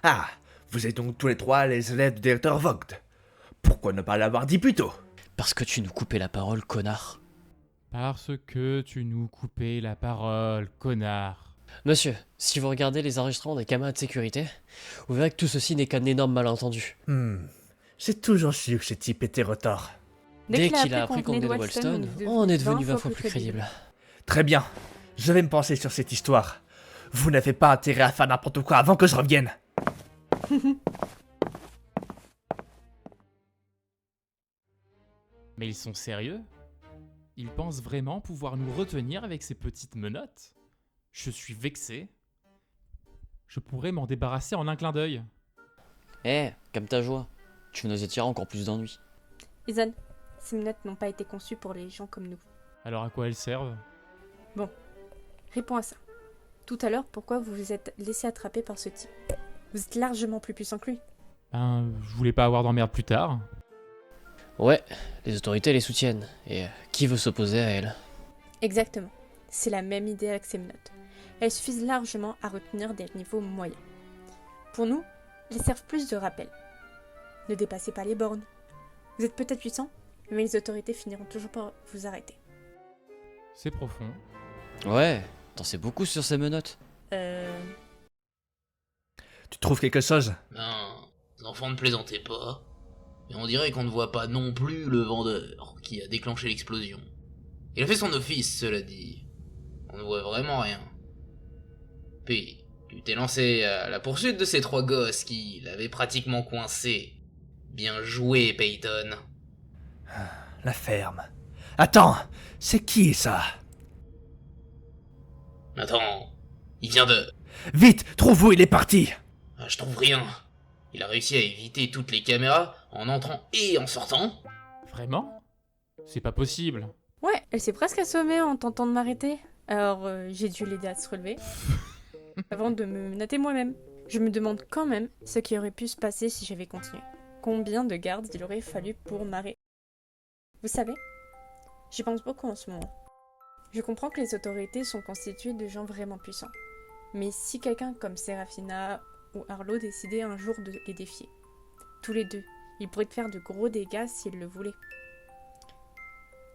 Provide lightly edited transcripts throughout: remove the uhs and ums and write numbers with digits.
Ah, vous êtes donc tous les trois les élèves du directeur Vogt. Pourquoi ne pas l'avoir dit plus tôt? Parce que tu nous coupais la parole, connard. Parce que tu nous coupais la parole, connard. Monsieur, si vous regardez les enregistrements des caméras de sécurité, vous verrez que tout ceci n'est qu'un énorme malentendu. J'ai toujours su que ce type était retard. Dès qu'il a appris qu'on venait de Wellstone, on est devenu 20 fois plus crédible. Très bien, je vais me penser sur cette histoire. Vous n'avez pas intérêt à faire n'importe quoi avant que je revienne. Mais ils sont sérieux? Ils pensent vraiment pouvoir nous retenir avec ces petites menottes? Je suis vexé. Je pourrais m'en débarrasser en un clin d'œil. Comme ta joie. Tu nous attirer encore plus d'ennuis. Ethan, ces menottes n'ont pas été conçues pour les gens comme nous. Alors à quoi elles servent? Bon, réponds à ça. Tout à l'heure, pourquoi vous vous êtes laissé attraper par ce type? Vous êtes largement plus puissant que lui. Je voulais pas avoir d'emmerde plus tard. Ouais, les autorités les soutiennent. Et qui veut s'opposer à elles? Exactement. C'est la même idée avec ces menottes. Elles suffisent largement à retenir des niveaux moyens. Pour nous, elles servent plus de rappel. Ne dépassez pas les bornes. Vous êtes peut-être puissant, mais les autorités finiront toujours par vous arrêter. C'est profond. Ouais, t'en sais beaucoup sur ces menottes. Tu trouves quelque chose? Non, l'enfant ne plaisantait pas. Mais on dirait qu'on ne voit pas non plus le vendeur qui a déclenché l'explosion. Il a fait son office, cela dit. On ne voit vraiment rien. Puis, tu t'es lancé à la poursuite de ces trois gosses qui l'avaient pratiquement coincé. Bien joué, Peyton. La ferme. Attends, c'est qui ça? Attends, il vient de... Vite, trouve où il est parti. Ah, je trouve rien. Il a réussi à éviter toutes les caméras en entrant et en sortant. Vraiment? C'est pas possible. Ouais, elle s'est presque assommée en tentant de m'arrêter. Alors, j'ai dû l'aider à se relever. Avant de me menotter moi-même. Je me demande quand même ce qui aurait pu se passer si j'avais continué. Combien de gardes il aurait fallu pour m'arrêter? Vous savez, j'y pense beaucoup en ce moment. Je comprends que les autorités sont constituées de gens vraiment puissants. Mais si quelqu'un comme Serafina ou Arlo décidait un jour de les défier, tous les deux, ils pourraient te faire de gros dégâts s'ils le voulaient.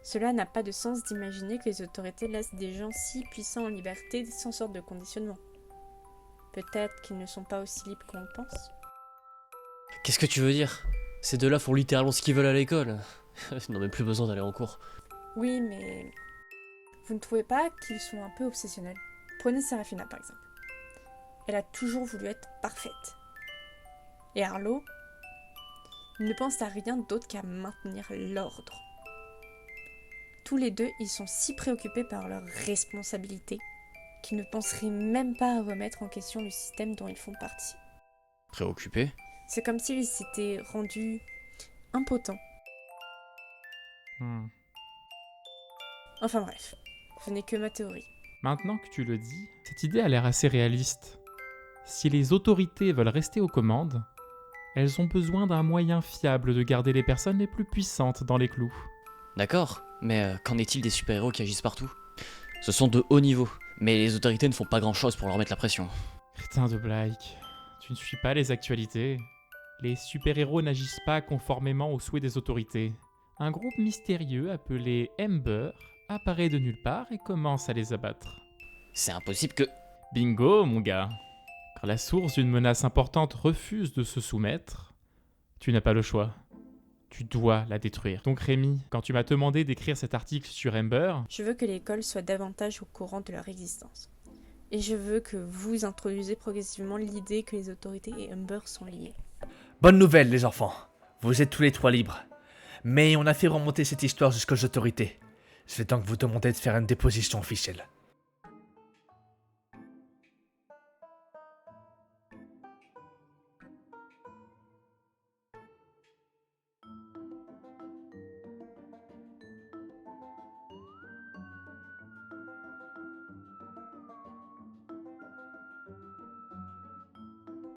Cela n'a pas de sens d'imaginer que les autorités laissent des gens si puissants en liberté sans sorte de conditionnement. Peut-être qu'ils ne sont pas aussi libres qu'on le pense. Qu'est-ce que tu veux dire? Ces deux-là font littéralement ce qu'ils veulent à l'école. Ils n'ont même plus besoin d'aller en cours. Oui, mais vous ne trouvez pas qu'ils sont un peu obsessionnels? Prenez Serafina par exemple. Elle a toujours voulu être parfaite. Et Arlo, il ne pense à rien d'autre qu'à maintenir l'ordre. Tous les deux, ils sont si préoccupés par leurs responsabilités qu'ils ne penseraient même pas à remettre en question le système dont ils font partie. Préoccupé? C'est comme s'ils s'étaient rendus impotents. Enfin bref, ce n'est que ma théorie. Maintenant que tu le dis, cette idée a l'air assez réaliste. Si les autorités veulent rester aux commandes, elles ont besoin d'un moyen fiable de garder les personnes les plus puissantes dans les clous. D'accord, mais qu'en est-il des super-héros qui agissent partout? Ce sont de haut niveau, mais les autorités ne font pas grand-chose pour leur mettre la pression. Crétin de Blake, tu ne suis pas les actualités. Les super-héros n'agissent pas conformément aux souhaits des autorités. Un groupe mystérieux appelé Ember apparaît de nulle part et commence à les abattre. C'est impossible que... Bingo, mon gars. Quand la source d'une menace importante refuse de se soumettre, tu n'as pas le choix. Tu dois la détruire. Donc Rémi, quand tu m'as demandé d'écrire cet article sur Ember... Je veux que l'école soit davantage au courant de leur existence. Et je veux que vous introduisez progressivement l'idée que les autorités et Ember sont liés. Bonne nouvelle, les enfants. Vous êtes tous les trois libres. Mais on a fait remonter cette histoire jusqu'aux autorités. Je vais donc vous demander de faire une déposition officielle.